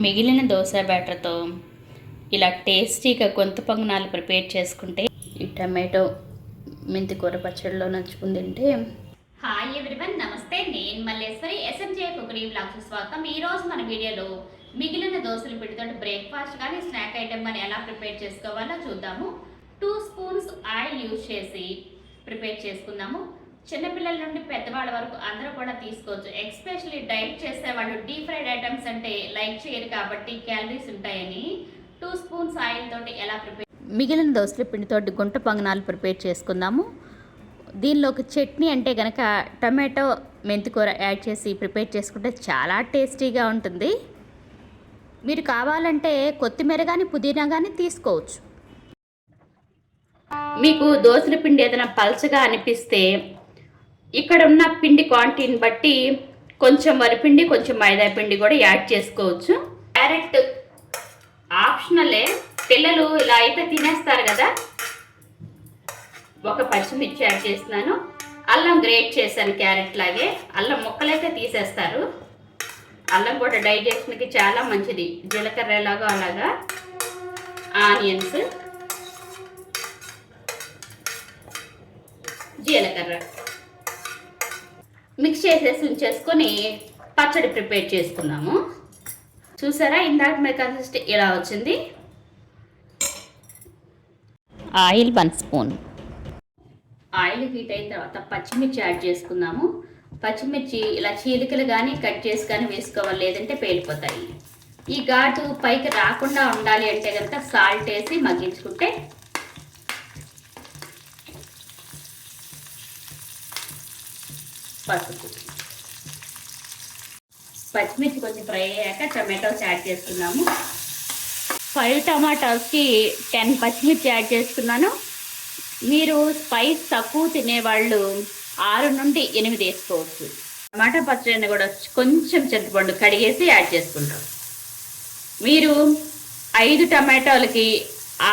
మిగిలిన దోశ బ్యాటర్తో ఇలా టేస్టీగా గొంత పొంగనాలు ప్రిపేర్ చేసుకుంటే ఈ టమాటో మెంతి కూర పచ్చడిలో నంచుకుని తింటే. హాయ్ ఎవ్రీవన్, నమస్తే. నేను మల్లేశ్వరి, ఎస్ఎంజే కుకరీ బ్లాగ్స్ స్వాగతం. ఈరోజు మన వీడియోలో మిగిలిన దోశల పిండితో బ్రేక్ఫాస్ట్ కానీ స్నాక్ ఐటెం కానీ ఎలా ప్రిపేర్ చేసుకోవాలో చూద్దాము. 2 స్పూన్స్ ఆయిల్ యూజ్ చేసి ప్రిపేర్ చేసుకుందాము. చిన్నపిల్లల నుండి పెద్దవాళ్ళ వరకు అందరూ కూడా తీసుకోవచ్చు. ఎస్పెషల్లీ డైట్ చేసే వాళ్ళు డీప్ ఫ్రైడ్ ఐటమ్స్ అంటే లైక్ చేయరు కాబట్టి క్యాలరీస్ ఉంటాయని 2 స్పూన్స్ ఆయిల్ తోటి ఎలా ప్రిపేర్. మిగిలిన దోశల పిండితో గుంట పొంగనాలు ప్రిపేర్ చేసుకుందాము. దీనిలోకి చట్నీ అంటే కనుక టమాటో మెంతికూర యాడ్ చేసి ప్రిపేర్ చేసుకుంటే చాలా టేస్టీగా ఉంటుంది. మీరు కావాలంటే కొత్తిమీర కానీ పుదీనా కానీ తీసుకోవచ్చు. మీకు దోశల పిండి ఏదైనా పల్చగా అనిపిస్తే ఇక్కడ ఉన్న పిండి క్వాంటిటీని బట్టి కొంచెం వరిపిండి కొంచెం మైదా పిండి కూడా యాడ్ చేసుకోవచ్చు. క్యారెట్ ఆప్షనలే, పిల్లలు ఇలా అయితే తినేస్తారు కదా. ఒక పచ్చిమిర్చి యాడ్ చేస్తున్నాను. అల్లం గ్రేట్ చేశాను క్యారెట్ లాగే. అల్లం ముక్కలైతే తీసేస్తారు. అల్లం కూడా డైజెషన్కి చాలా మంచిది. జీలకర్ర ఎలాగో అలాగా. ఆనియన్స్, జీలకర్ర మిక్స్ చేసేసి ఉంచేసుకొని పచ్చడి ప్రిపేర్ చేసుకున్నాము. చూసారా, ఇందాక మీ కన్సిస్టెన్సీ ఇలా వచ్చింది. Oil 1 spoon. ఆయిల్ హీట్ అయిన తర్వాత పచ్చిమిర్చి యాడ్ చేసుకుందాము. పచ్చిమిర్చి ఇలా చీలికలు కానీ కట్ చేసి కానీ వేసుకోవాలి, లేదంటే పేలిపోతాయి. ఈ ఘాటు పైకి రాకుండా ఉండాలి అంటే కనుక సాల్ట్ వేసి మగ్గించుకుంటే. పసుపు, పచ్చిమిర్చి కొంచెం ఫ్రై అయ్యాక టమాటోస్ యాడ్ చేసుకున్నాము. 5 టమాటోస్కి 10 పచ్చిమిర్చి యాడ్ చేసుకున్నాను. మీరు స్పైస్ తక్కువ తినేవాళ్ళు 6 నుండి 8 వేసుకోవచ్చు. టమాటా పచ్చడిని కూడా కొంచెం చింతపండు కడిగేసి యాడ్ చేసుకుంటాం. మీరు 5 టమాటోలకి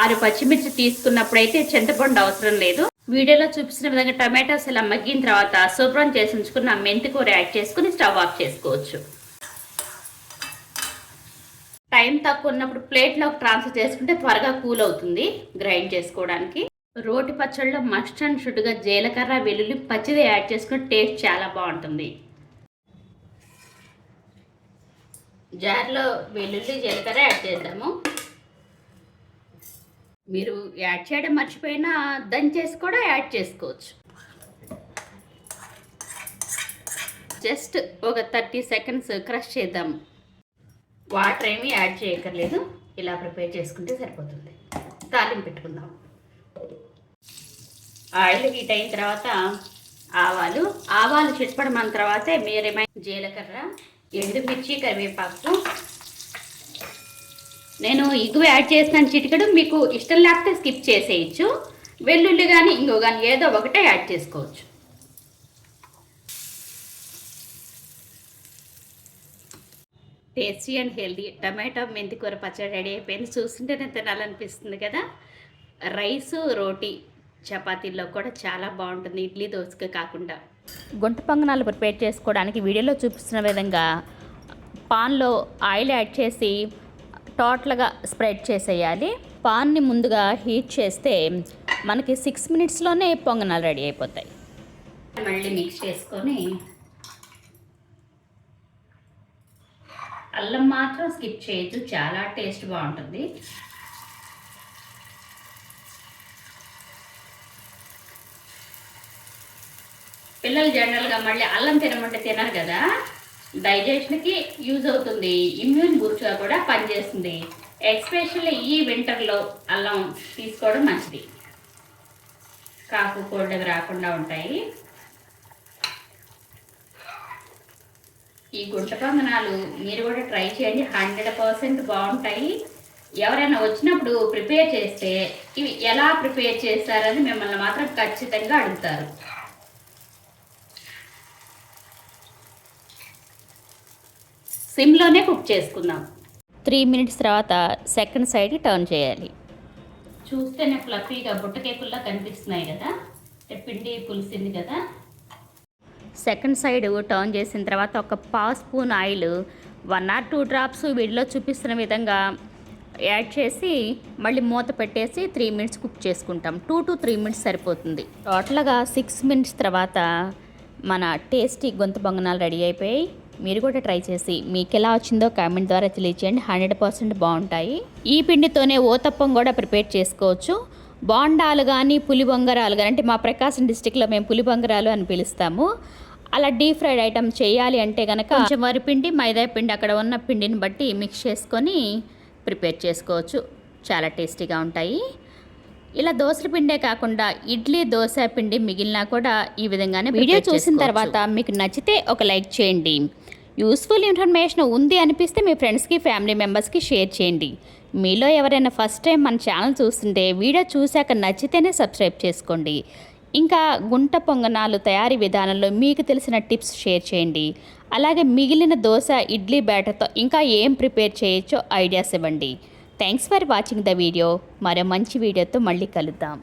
6 పచ్చిమిర్చి తీసుకున్నప్పుడైతే చింతపండు అవసరం లేదు. వీడియోలో చూపించిన విధంగా టమాటోస్ ఇలా మగ్గిన తర్వాత శుభ్రం చేసి ఉంచుకున్న మెంతి కూర యాడ్ చేసుకుని స్టవ్ ఆఫ్ చేసుకోవచ్చు. టైం తక్కువ ఉన్నప్పుడు ప్లేట్లోకి ట్రాన్స్ఫర్ చేసుకుంటే త్వరగా కూల్ అవుతుంది గ్రైండ్ చేసుకోవడానికి. రోటి పచ్చళ్ళలో మస్ట్ అండ్ షుడ్గా జీలకర్ర, వెల్లుల్లి పచ్చిది యాడ్ చేసుకుని టేస్ట్ చాలా బాగుంటుంది. జార్లో వెల్లుల్లి, జీలకర్ర యాడ్ చేద్దాము. మీరు యాడ్ చేయడం మర్చిపోయినా దంచేసి కూడా యాడ్ చేసుకోవచ్చు. జస్ట్ ఒక 30 సెకండ్స్ క్రష్ చేద్దాము. వాటర్ ఏమీ యాడ్ చేయక్కర్లేదు. ఇలా ప్రిపేర్ చేసుకుంటే సరిపోతుంది. తాలింపు పెట్టుకుందాం. ఆయిల్ హీట్ అయిన తర్వాత ఆవాలు చిట్పడమన్న తర్వాతే మీరేమైనా జీలకర్ర, ఎండుమిర్చి, కరివేపాకు. నేను ఇంగువ యాడ్ చేస్తాను చిటికడు. మీకు ఇష్టం లేకపోతే స్కిప్ చేసేయచ్చు. వెల్లుల్లి కానీ ఇంగువ కానీ ఏదో ఒకటే యాడ్ చేసుకోవచ్చు. టేస్టీ అండ్ హెల్దీ టమాటో మెంతికూర పచ్చడి రెడీ అయిపోయింది. చూస్తుంటేనే తినాలనిపిస్తుంది కదా. రైస్, రోటీ, చపాతీల్లో కూడా చాలా బాగుంటుంది, ఇడ్లీ దోశకి కాకుండా. గుంట పొంగనాలు ప్రిపేర్ చేసుకోవడానికి వీడియోలో చూపిస్తున్న విధంగా పాన్లో ఆయిల్ యాడ్ చేసి టోటల్గా స్ప్రెడ్ చేసేయాలి. పాన్ని ముందుగా హీట్ చేస్తే మనకి 6 మినిట్స్లోనే పొంగనాలు రెడీ అయిపోతాయి. మళ్ళీ మిక్స్ చేసుకొని అల్లం మాత్రం స్కిప్ చేయొచ్చు, చాలా టేస్ట్ బాగుంటుంది. పిల్లలు జనరల్గా మళ్ళీ అల్లం తినమంటే తినరు కదా. డైజెషన్కి యూజ్ అవుతుంది, ఇమ్యూన్ బూస్ట్గా కూడా పనిచేస్తుంది. ఎస్పెషల్లీ ఈ వింటర్లో అల్లం తీసుకోవడం మంచిది. కాకు కోల్డ్ రాకుండా ఉంటాయి. ఈ గుంట పొంగనాలు మీరు కూడా ట్రై చేయండి, 100% బాగుంటాయి. ఎవరైనా వచ్చినప్పుడు ప్రిపేర్ చేస్తే ఇవి ఎలా ప్రిపేర్ చేస్తారని మిమ్మల్ని మాత్రం ఖచ్చితంగా అడుగుతారు. సిమ్లోనే కుక్ చేసుకుందాం. 3 మినిట్స్ తర్వాత సెకండ్ సైడ్ టర్న్ చేయాలి. చూస్తేనే ఫ్లఫీగా బుట్ట కేకుల్లా కనిపిస్తున్నాయి కదా. పిండి పులిసింది కదా. సెకండ్ సైడ్ టర్న్ చేసిన తర్వాత ఒక 1/2 స్పూన్ ఆయిల్ 1 or 2 డ్రాప్స్ వీడియోలో చూపిస్తున్న విధంగా యాడ్ చేసి మళ్ళీ మూత పెట్టేసి 3 మినిట్స్ కుక్ చేసుకుంటాం. 2 to 3 మినిట్స్ సరిపోతుంది. టోటల్గా 6 మినిట్స్ తర్వాత మన టేస్టీ గొంతు పొంగనాలు రెడీ అయిపోయాయి. మీరు కూడా ట్రై చేసి మీకు ఎలా వచ్చిందో కామెంట్ ద్వారా తెలియచేయండి. 100% బాగుంటాయి. ఈ పిండితోనే ఓతప్పం కూడా ప్రిపేర్ చేసుకోవచ్చు. బోండాలు కానీ పులిబొంగరాలు కానీ, అంటే మా ప్రకాశం డిస్టిక్లో మేము పులిబొంగరాలు అని పిలుస్తాము. అలా డీప్ ఫ్రైడ్ ఐటమ్ చేయాలి అంటే కనుక కొంచెం వరిపిండి, మైదా పిండి అక్కడ ఉన్న పిండిని బట్టి మిక్స్ చేసుకొని ప్రిపేర్ చేసుకోవచ్చు. చాలా టేస్టీగా ఉంటాయి. ఇలా దోసల పిండే కాకుండా ఇడ్లీ, దోశ పిండి మిగిలినా కూడా ఈ విధంగానే వీడియో చూసిన తర్వాత మీకు నచ్చితే ఒక లైక్ చేయండి. యూస్ఫుల్ ఇన్ఫర్మేషన్ ఉంది అనిపిస్తే మీ ఫ్రెండ్స్కి, ఫ్యామిలీ మెంబర్స్కి షేర్ చేయండి. మీలో ఎవరైనా ఫస్ట్ టైం మన ఛానల్ చూస్తుంటే వీడియో చూశాక నచ్చితేనే సబ్స్క్రైబ్ చేసుకోండి. ఇంకా గుంట పొంగనాలు తయారీ విధానంలో మీకు తెలిసిన టిప్స్ షేర్ చేయండి. అలాగే మిగిలిన దోశ, ఇడ్లీ బ్యాటర్తో ఇంకా ఏం ప్రిపేర్ చేయొచ్చో ఐడియాస్ ఇవ్వండి. Thanks for watching the video. మరో మంచి వీడియోతో మళ్ళీ కలుద్దాం.